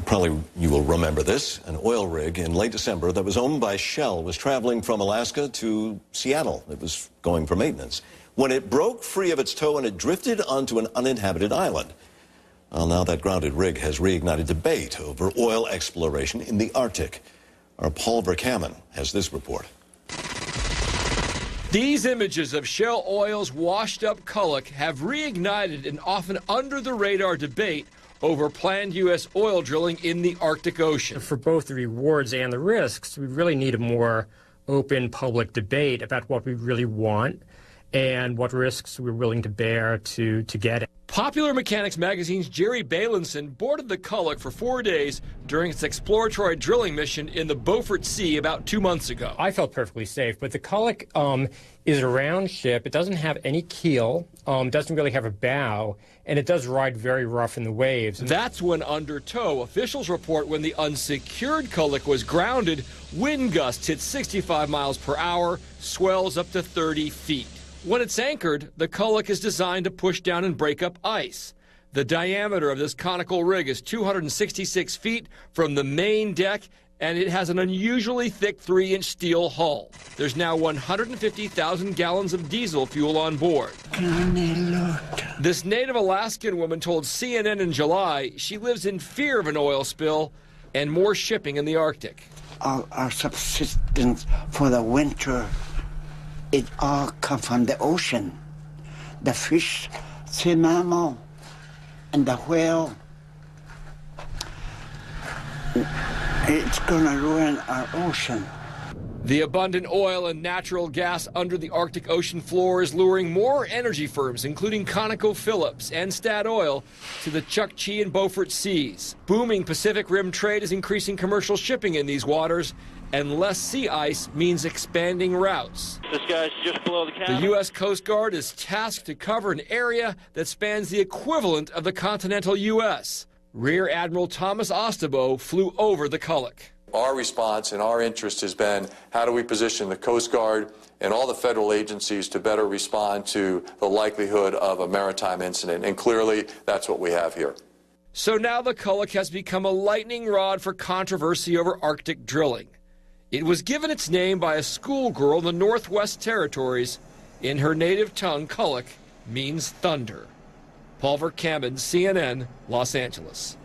Probably you will remember this. An oil rig in late December that was owned by Shell was traveling from Alaska to Seattle. It was going for maintenance when it broke free of its tow and it drifted onto an uninhabited island. Well, now that grounded rig has reignited debate over oil exploration in the Arctic. Our Paul Verkaman has this report. These images of Shell Oil's washed-up culloch have reignited an often under-the-radar debate over planned U.S. oil drilling in the Arctic Ocean. For both the rewards and the risks, we really need a more open public debate about what we really want and what risks we're willing to bear to get it. Popular Mechanics magazine's Jerry Bailenson boarded the culloch for 4 days during its exploratory drilling mission in the Beaufort Sea about 2 months ago. I felt perfectly safe, but the culloch is a round ship. It doesn't have any keel, doesn't really have a bow, and it does ride very rough in the waves. That's when under tow, officials report when the unsecured culloch was grounded, wind gusts hit 65 miles per hour, swells up to 30 feet. When it's anchored, the culloch is designed to push down and break up ice. The diameter of this conical rig is 266 feet from the main deck, and it has an unusually thick 3-inch steel hull. There's now 150,000 gallons of diesel fuel on board. This native Alaskan woman told CNN in July she lives in fear of an oil spill and more shipping in the Arctic. Our subsistence for the winter, it all comes from the ocean. The fish, sea mammal, and the whale. It's gonna ruin our ocean. The abundant oil and natural gas under the Arctic Ocean floor is luring more energy firms, including ConocoPhillips and Statoil, to the Chukchi and Beaufort Seas. Booming Pacific Rim trade is increasing commercial shipping in these waters, and less sea ice means expanding routes. This guy's just below the cabin. The U.S. Coast Guard is tasked to cover an area that spans the equivalent of the continental U.S. Rear Admiral Thomas Ostabo flew over the culloch. Our response and our interest has been, how do we position the Coast Guard and all the federal agencies to better respond to the likelihood of a maritime incident? And clearly, that's what we have here. So now the culloch has become a lightning rod for controversy over Arctic drilling. It was given its name by a schoolgirl in the Northwest Territories. In her native tongue, culloch means thunder. Paul Verkaman, CNN, Los Angeles.